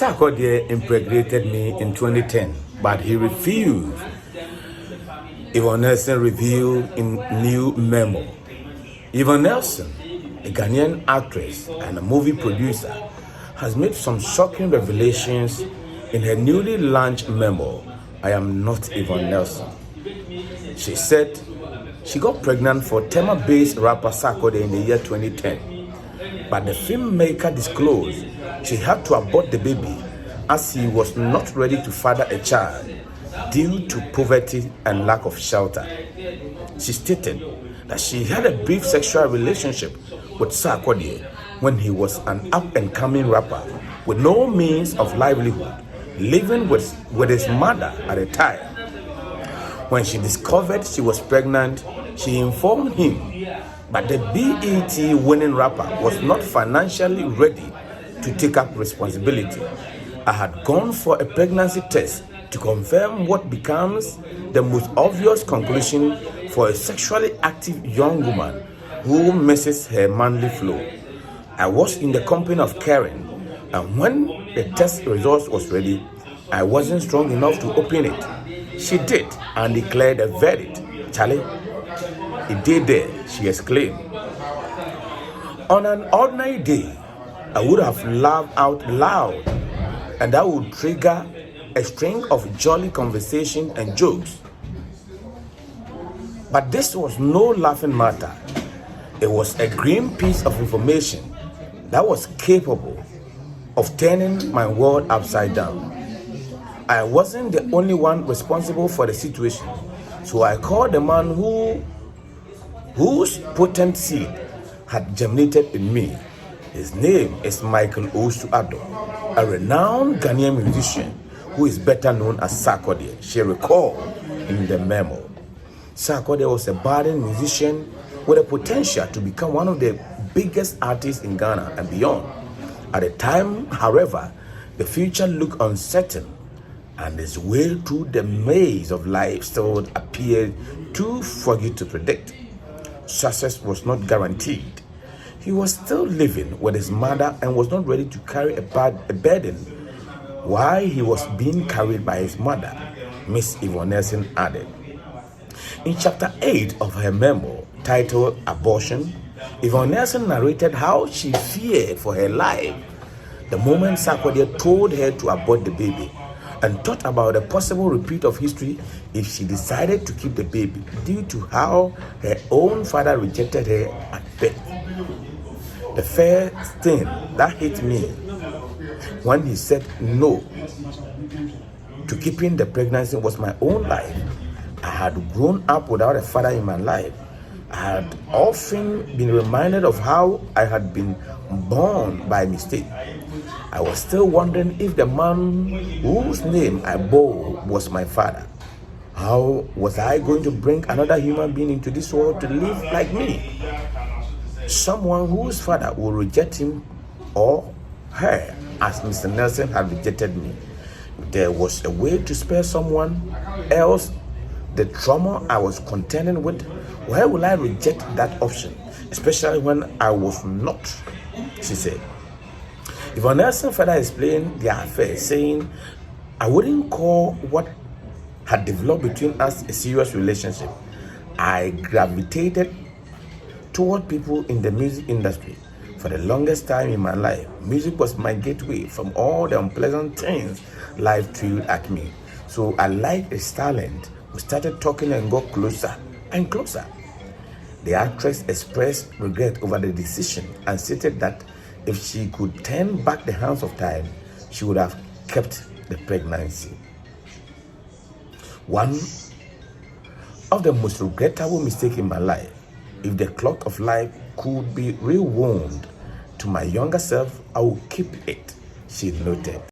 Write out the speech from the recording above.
Sarkodie impregnated me in 2010, but he refused. Yvonne Nelson revealed in new memo. Yvonne Nelson, a Ghanaian actress and a movie producer, has made some shocking revelations in her newly launched memo, I Am Not Yvonne Nelson. She said she got pregnant for Tema-based rapper Sarkodie in the year 2010, but the filmmaker disclosed she had to abort the baby as he was not ready to father a child due to poverty and lack of shelter. She stated that she had a brief sexual relationship with Sarkodie when he was an up-and-coming rapper with no means of livelihood, living with his mother at the time. When she discovered she was pregnant, she informed him, but the BET winning rapper was not financially ready to take up responsibility. I had gone for a pregnancy test to confirm what becomes the most obvious conclusion for a sexually active young woman who misses her monthly flow. I was in the company of Karen, and when the test results was ready, I wasn't strong enough to open it. She did and declared a verdict. Charlie, it did there, she exclaimed. On an ordinary day, I would have laughed out loud, and that would trigger a string of jolly conversation and jokes. But this was no laughing matter. It was a grim piece of information that was capable of turning my world upside down. I wasn't the only one responsible for the situation, so I called the man whose potent seed had germinated in me. His name is Michael Osu-Addo, a renowned Ghanaian musician who is better known as Sarkodie, she recalled in the memo. Sarkodie was a budding musician with a potential to become one of the biggest artists in Ghana and beyond. At the time, however, the future looked uncertain, and his way through the maze of life still appeared too foggy to predict. Success was not guaranteed. He was still living with his mother and was not ready to carry a burden while he was being carried by his mother, Miss Yvonne Nelson added. In chapter 8 of her memo, titled Abortion, Yvonne Nelson narrated how she feared for her life the moment Sarkodie told her to abort the baby, and thought about a possible repeat of history if she decided to keep the baby due to how her own father rejected her at birth. The first thing that hit me when he said no to keeping the pregnancy was my own life. I had grown up without a father in my life. I had often been reminded of how I had been born by mistake. I was still wondering if the man whose name I bore was my father. How was I going to bring another human being into this world to live like me? Someone whose father will reject him or her as Mr. Nelson had rejected me. If there was a way to spare someone else the trauma I was contending with, why would I reject that option, especially when I was not, she said. Yvonne Nelson further explained their affair, saying, I wouldn't call what had developed between us a serious relationship. I gravitated toward people in the music industry. For the longest time in my life, music was my gateway from all the unpleasant things life threw at me. So I liked his talent. We started talking and got closer and closer. The actress expressed regret over the decision and stated that if she could turn back the hands of time, she would have kept the pregnancy. One of the most regrettable mistakes in my life. If the clock of life could be rewound to my younger self, I would keep it, she noted.